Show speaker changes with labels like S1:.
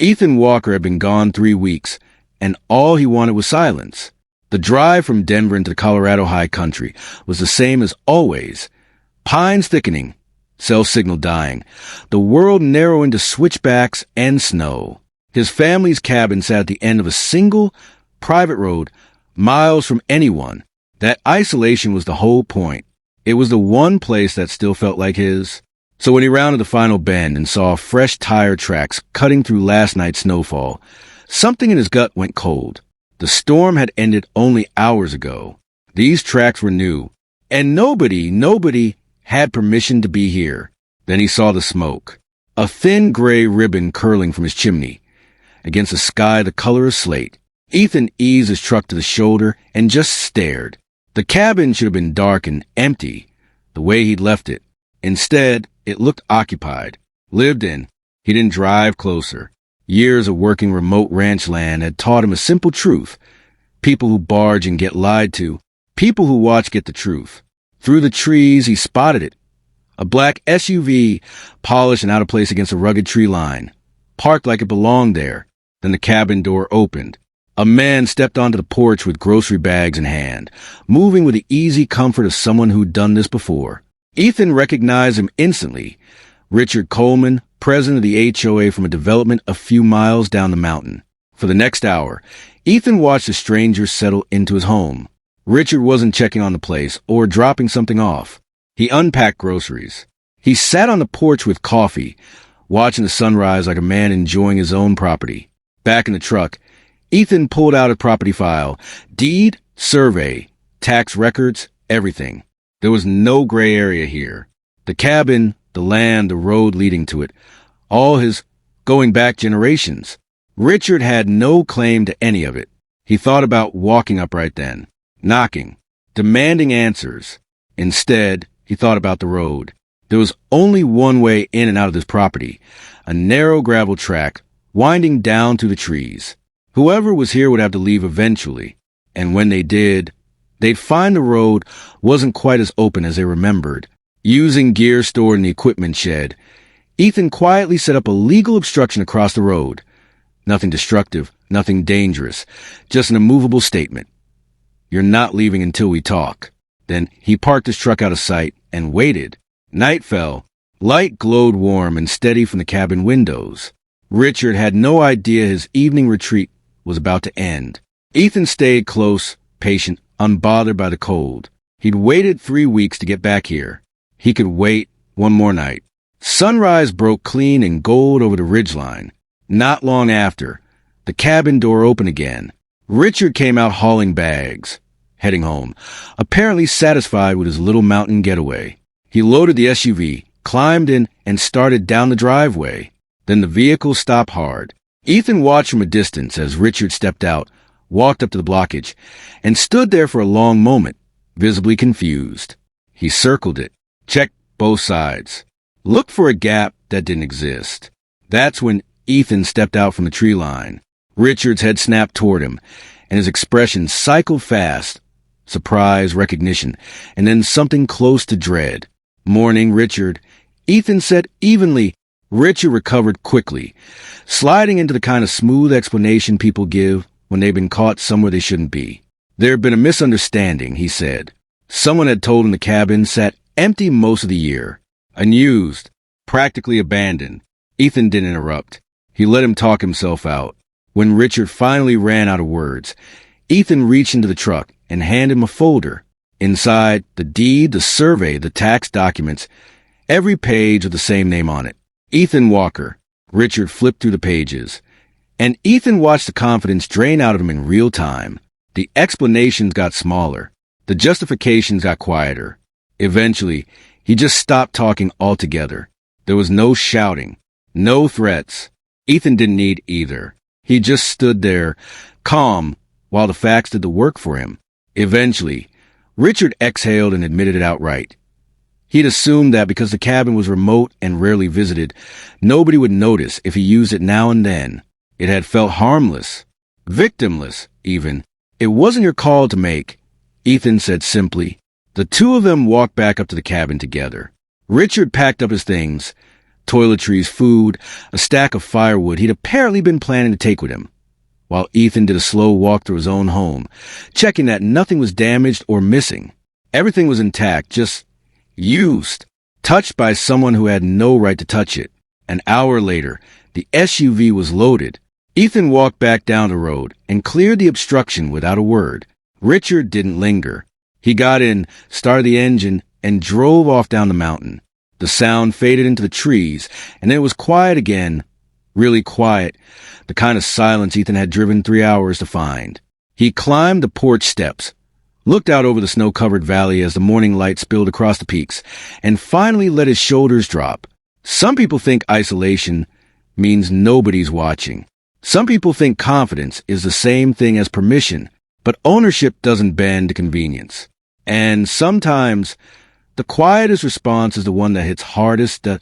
S1: Ethan Walker had been gone 3 weeks, and all he wanted was silence. The drive from Denver into the Colorado high country was the same as always. Pines thickening, cell signal dying, the world narrowing to switchbacks and snow. His family's cabin sat at the end of a single, private road, miles from anyone. That isolation was the whole point. It was the one place that still felt like his. So when he rounded the final bend and saw fresh tire tracks cutting through last night's snowfall, something in his gut went cold. The storm had ended only hours ago. These tracks were new, and nobody had permission to be here. Then he saw the smoke, a thin gray ribbon curling from his chimney, against a sky the color of slate. Ethan eased his truck to the shoulder and just stared. The cabin should have been dark and empty, the way he'd left it. Instead, it looked occupied, lived in. He didn't drive closer. Years of working remote ranch land had taught him a simple truth. People who barge and get lied to. People who watch get the truth. Through the trees, he spotted it. A black SUV, polished and out of place against a rugged tree line, parked like it belonged there. Then the cabin door opened. A man stepped onto the porch with grocery bags in hand, moving with the easy comfort of someone who'd done this before. Ethan recognized him instantly. Richard Coleman, president of the HOA from a development a few miles down the mountain. For the next hour, Ethan watched the stranger settle into his home. Richard wasn't checking on the place or dropping something off. He unpacked groceries. He sat on the porch with coffee, watching the sunrise like a man enjoying his own property. Back in the truck, Ethan pulled out a property file, deed, survey, tax records, everything. There was no gray area here. The cabin, the land, the road leading to it, all his going back generations. Richard had no claim to any of it. He thought about walking up right then, knocking, demanding answers. Instead, he thought about the road. There was only one way in and out of this property, a narrow gravel track winding down through the trees. Whoever was here would have to leave eventually, and when they did, they'd find the road wasn't quite as open as they remembered. Using gear stored in the equipment shed, Ethan quietly set up a legal obstruction across the road. Nothing destructive, nothing dangerous, just an immovable statement. You're not leaving until we talk. Then he parked his truck out of sight and waited. Night fell. Light glowed warm and steady from the cabin windows. Richard had no idea his evening retreat was about to end. Ethan stayed close, patient, unbothered by the cold. He'd waited 3 weeks to get back here. He could wait one more night. Sunrise broke clean in gold over the ridgeline. Not long after, the cabin door opened again. Richard came out hauling bags, heading home, apparently satisfied with his little mountain getaway. He loaded the SUV, climbed in, and started down the driveway. Then the vehicle stopped hard. Ethan watched from a distance as Richard stepped out, walked up to the blockage, and stood there for a long moment, visibly confused. He circled it, checked both sides, looked for a gap that didn't exist. That's when Ethan stepped out from the tree line. Richard's head snapped toward him, and his expression cycled fast. Surprise, recognition, and then something close to dread. "Morning, Richard," Ethan said evenly. Richard recovered quickly, sliding into the kind of smooth explanation people give when they've been caught somewhere they shouldn't be. There had been a misunderstanding, he said. Someone had told him the cabin sat empty most of the year, unused, practically abandoned. Ethan didn't interrupt. He let him talk himself out. When Richard finally ran out of words, Ethan reached into the truck and handed him a folder. Inside, the deed, the survey, the tax documents, every page with the same name on it. Ethan Walker. Richard flipped through the pages, and Ethan watched the confidence drain out of him in real time. The explanations got smaller. The justifications got quieter. Eventually, he just stopped talking altogether. There was no shouting, no threats. Ethan didn't need either. He just stood there, calm, while the facts did the work for him. Eventually, Richard exhaled and admitted it outright. He'd assumed that because the cabin was remote and rarely visited, nobody would notice if he used it now and then. It had felt harmless, victimless, even. It wasn't your call to make, Ethan said simply. The two of them walked back up to the cabin together. Richard packed up his things, toiletries, food, a stack of firewood he'd apparently been planning to take with him, while Ethan did a slow walk through his own home, checking that nothing was damaged or missing. Everything was intact, just used, touched by someone who had no right to touch it. An hour later, the SUV was loaded. Ethan walked back down the road and cleared the obstruction without a word. Richard didn't linger. He got in, started the engine, and drove off down the mountain. The sound faded into the trees, and then it was quiet again. Really quiet, the kind of silence Ethan had driven 3 hours to find. He climbed the porch steps, looked out over the snow-covered valley as the morning light spilled across the peaks, and finally let his shoulders drop. Some people think isolation means nobody's watching. Some people think confidence is the same thing as permission, but ownership doesn't bend to convenience. And sometimes the quietest response is the one that hits hardest, the